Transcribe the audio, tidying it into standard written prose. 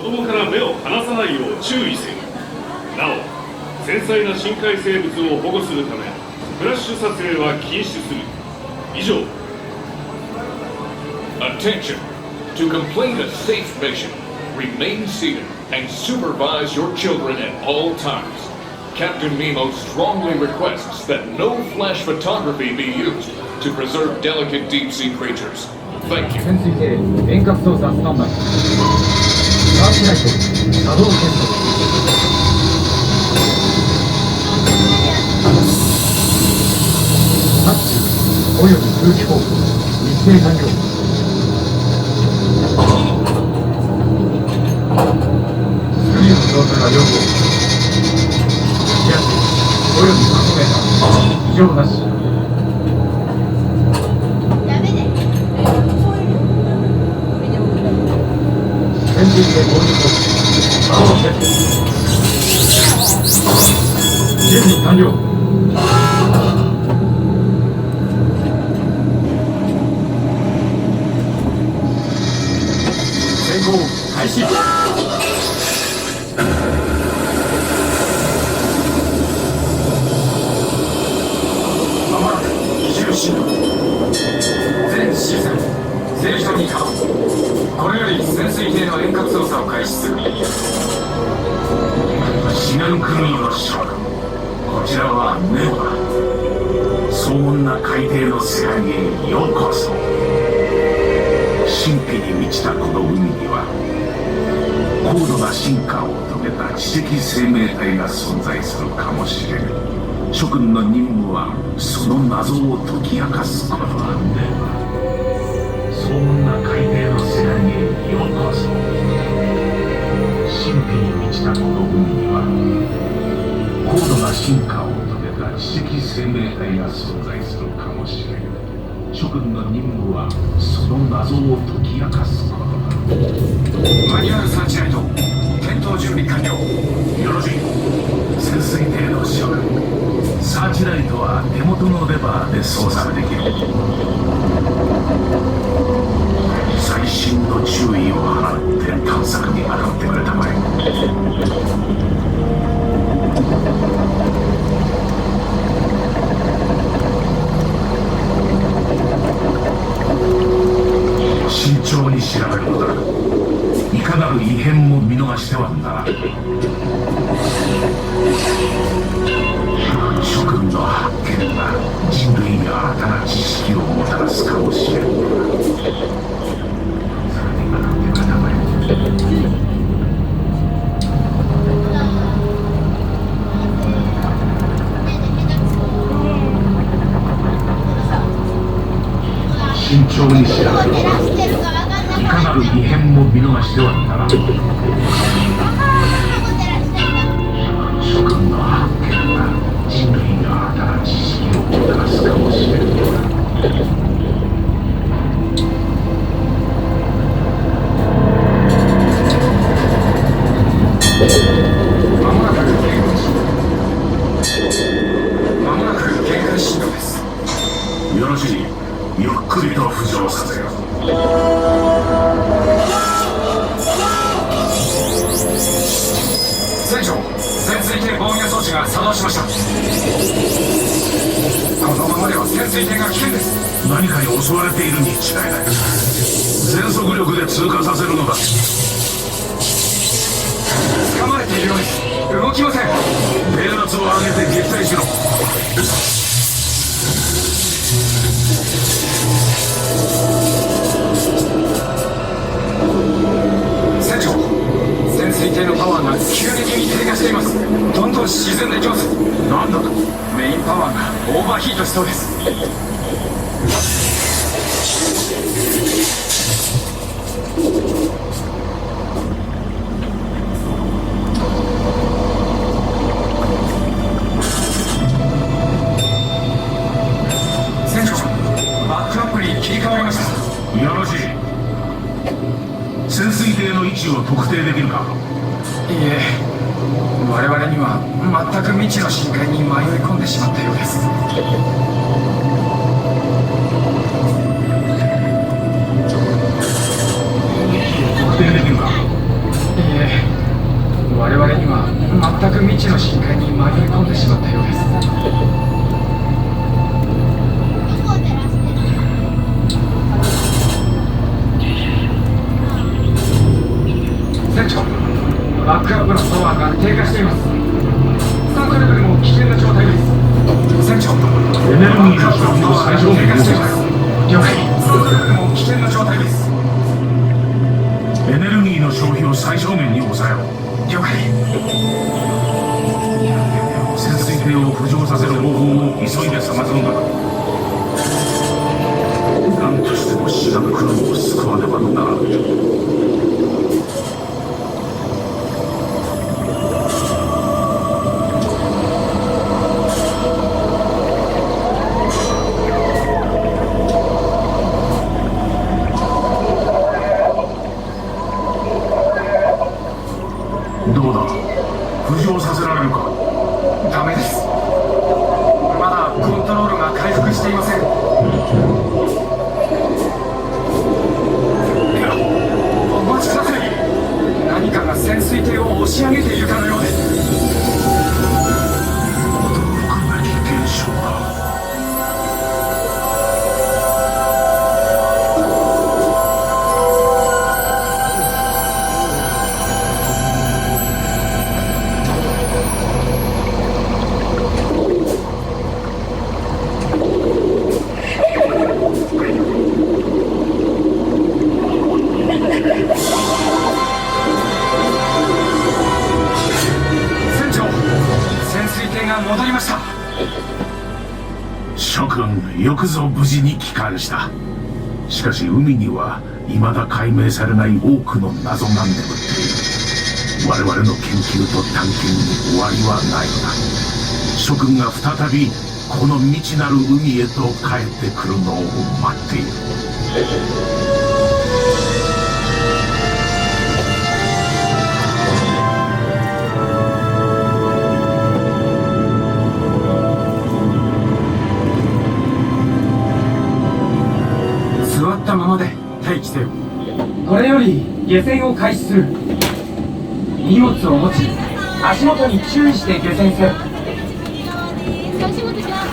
子供から目を離さないよう注意せよ。なお繊細な深海生物を保護するためフラッシュ撮影は禁止する。以上。 Attention! To complete a safe mission, remain seated and supervise your children at all times. Captain Nemo strongly requests that no flash photography be used to preserve delicate deep-sea creatures. Thank you. 潜水艇遠隔操作スタンバイ。サーチライト作動テスト。ハッチおよび空気砲密閉完了。スクリューの状態は良好。気圧およびマノメーター異常なし。潜水艇合流装置作動セット。準備完了。潜航開始。まもなく移住進路。全システム正常に可。これより潜水艇の遠隔操作を開始する。シナンクルイの諸君、こちらはネオだ。荘厳な海底の世界へようこそ。神秘に満ちたこの海には高度な進化を遂げた知的生命体が存在するかもしれない。諸君の任務はその謎を解き明かすことだ。荘厳な海底の世界へようこそ。神秘に満ちたこの海には高度な進化を遂げた知的生命体が存在するかもしれない。諸君の任務はその謎を解き明かすことだ。マニュアルサーチライト点灯準備完了。よろしい。潜水艇の諸君、サーチライトは手元のレバーで操作できる。細心の注意を払って探索に当たってくれたまえ。慎重に調べるのだ。いかなる異変も見逃してはならない。諸君の発見が人類に新たな知識をもたらすかもしれない。慎重に調べる。いかなる異変も見逃してはならない。諸君の発見が人類に新たな知識をもたらすかもしれない。まもなく限界進路です。よろしい。ゆっくりと浮上させよう。船長、潜水艇防御装置が作動しました。このままでは潜水艇が危険です。何かに襲われているに違いない。全速力で通過させるのだ。掴まれているようです。動きません。低圧を上げて撃退しろ。船長、潜水艇のパワーが急激に低下しています。どんどん沈んでいきます。なんだと。メインパワーがオーバーヒートしそうです。船長、バックアップに切り替わりました。よろしい。潜水艇の位置を特定できるか。いいえ、我々には全く未知の深海に迷い込んでしまったようです。特定できるか。いいえ、知の深海に迷い込んでしまったようです。船長、バックアップのパワーが低下しています。スタートレベルも危険な状態です。船長、エネルギーの消費を最小限に抑え了解。スタートレベルも危険な状態です。エネルギーの消費を最小限に抑えろ。了解。潜水艇を浮上させる方法を急いで探すのだ。何としてもシガクロンを救わねばならぬ。どうだ、浮上させられるか。ダメです。まだコントロールが回復していません。お待ちください。何かが潜水艇を押し上げているかのようです。驚くべき現象だ。戻りました。諸君、よくぞ無事に帰還した。しかし海には未だ解明されない多くの謎が眠っている。我々の研究と探検に終わりはないのだ。諸君が再びこの未知なる海へと帰ってくるのを待っている。座ったままで待機せよ。これより下船を開始する。荷物を持ち足元に注意して下船せよ。足元じゃ